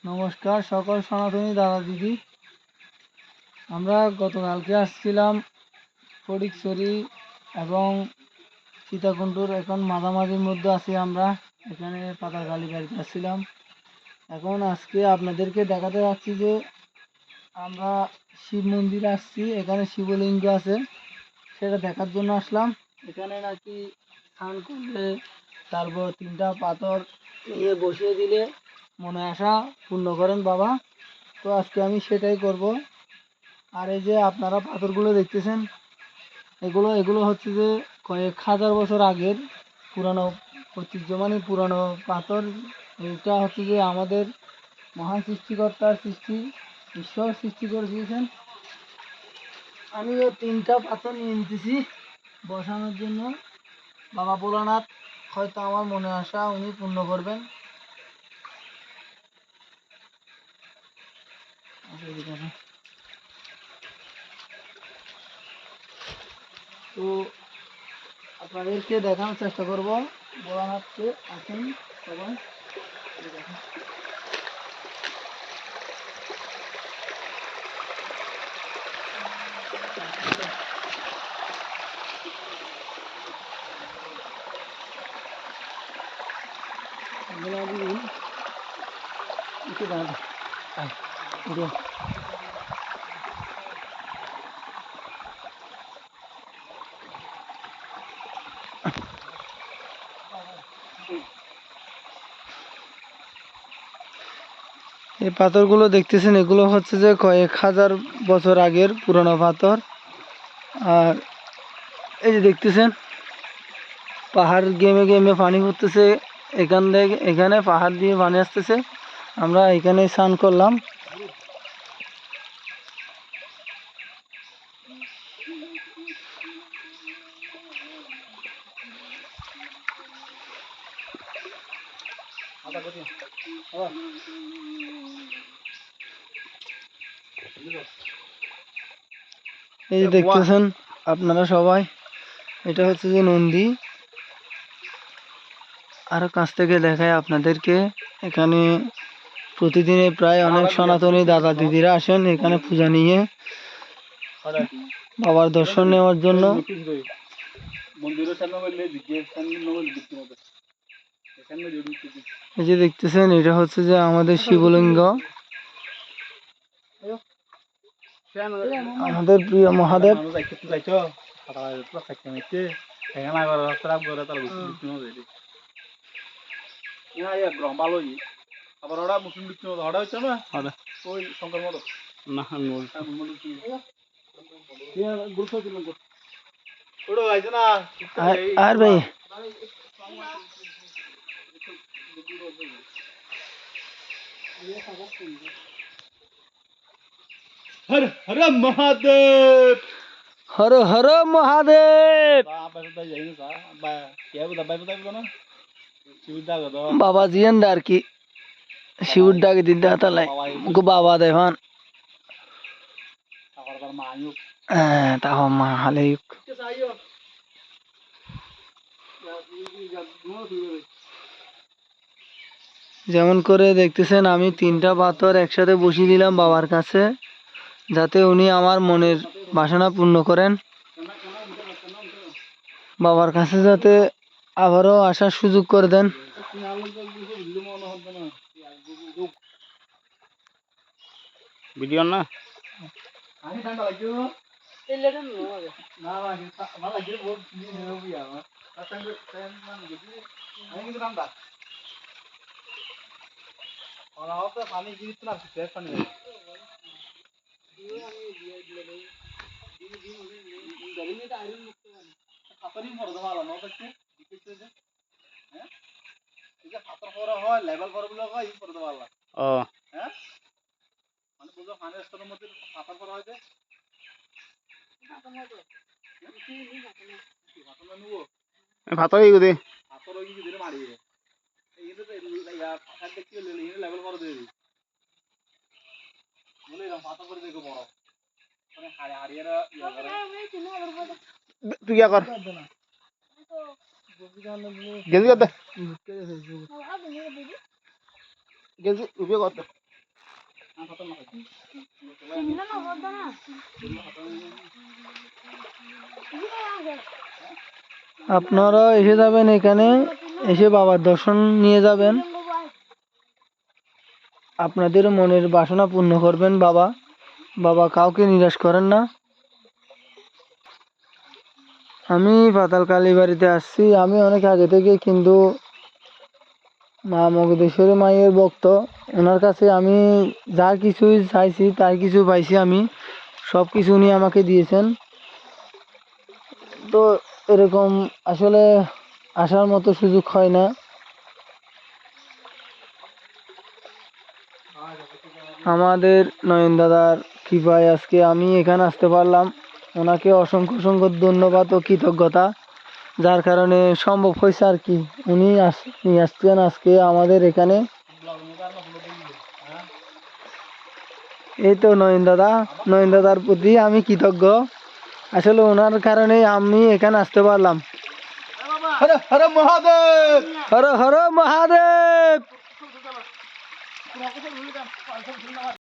নমস্কার সকল সনাতনী দাদা দিদি। আমরা গতকালকে আসছিলাম ফটিকছড়ি এবং সীতাকুণ্ডুর, এখন মাঝামাঝির মধ্যে আছি আমরা। এখানে পাতারকালী বাড়িতে আসছিলাম। এখন আজকে আপনাদেরকে দেখাতে যাচ্ছি যে আমরা শিব মন্দিরে আসছি। এখানে শিবলিঙ্গ আছে, সেটা দেখার জন্য আসলাম। এখানে নাকি স্নান করলে, তারপর 3টা পাথর নিয়ে বসিয়ে দিলে মনে আশা পূর্ণ করেন বাবা। তো আজকে আমি সেটাই করব। আর এই যে আপনারা পাথরগুলো দেখতেছেন, এগুলো হচ্ছে যে কয়েক হাজার বছর আগের পুরানো ঐতিহ্যমানী পুরানো পাথর। এটা হচ্ছে যে আমাদের মহান সৃষ্টিকর্তার সৃষ্টি, ঈশ্বর সৃষ্টি করে দিয়েছেন। আমিও 3টা পাথর নিয়ে নিতেছি বসানোর জন্য। বাবা ভোলানাথ হয়তো আমার মনে আশা উনি পূর্ণ করবেন। তো আপনাদেরকে দেখানোর চেষ্টা করব ভোলানাথকে। আসেন সবাই দেখেন। এই পাথরগুলো দেখতেছেন, এগুলো হচ্ছে যে কয়েক হাজার বছর আগের পুরনো পাথর। আর এই যে দেখতেছেন পাহাড় গেমে গেমে পানি পড়তেছে। এখানে পাহাড় দিয়ে পানি আসতেছে। আমরা এখানে স্নান করলাম। এই যে দেখতেছেন আপনারা সবাই, এটা হচ্ছে যে নন্দী। আরো কাছ থেকে দেখায় আপনাদেরকে। এখানে প্রতিদিনে প্রায় অনেক সনাতনী দাদা দিদিরা আসেন এখানে পূজা নিয়ে বাবার দর্শন নেওয়ার জন্য। এই যে দেখতেছেন, এটা হচ্ছে যে আমাদের শিবলিঙ্গ, আমাদের প্রিয় মহাদেব। আবার ওরা মুসলিম বিক্রি মতো হঠাৎ হচ্ছে না, ওই শঙ্কর মতো না গুরুত্ব দিলাম ওটা হয়েছে না। আর ভাই হর হর মহাদেব, হর হর মহাদেব। বাবা জিয়ান আর কি শিউর ডাকে দিতে হাতালাই গো বাবা দেখান। হ্যাঁ তাও মা হালেই যেমন করে দেখতেছেন আমি 3টা পাথর একসাথে বসিয়ে দিলাম বাবার কাছে, যাতে উনি আমার মনের বাসনা পূর্ণ করেন। বাবার কাছে যাতে আবারও আসার সুযোগ করে দেন। ভিডিও না পানি জিনিস না পানি ভাতর মারি লেভেল করে দিয়ে তুই কর গেঞ্জি করতে গেঞ্জি উপরে করতে আপনারা এসে যাবেন, এখানে এসে বাবার দর্শন নিয়ে যাবেন, আপনাদের মনের বাসনা পূর্ণ করবেন বাবা। বাবা কাউকে নিরাশ করেন না। আমি পাতাল কালী বাড়িতে আসছি আমি অনেক আগে থেকে, কিন্তু মা মগদেশ্বরী মায়ের ভক্ত, ওনার কাছে আমি যা কিছু চাইছি তাই কিছু পাইছি। আমি সব কিছু উনি আমাকে দিয়েছেন। তো এরকম আসলে আসার মতো সুযোগ হয় না। আমাদের নয়ন দাদার কৃপায় আজকে আমি এখানে আসতে পারলাম। ওনাকে অসংখ্য অসংখ্য ধন্যবাদ ও কৃতজ্ঞতা, যার কারণে সম্ভব হয়েছে আর কি। উনি নিয়ে আসছেন আজকে আমাদের এখানে। এই তো নয়ন দাদার প্রতি আমি কৃতজ্ঞ। আসলে ওনার কারণেই আমি এখানে আসতে পারলাম। হর হর মহাদেব হর হর মহাদেব।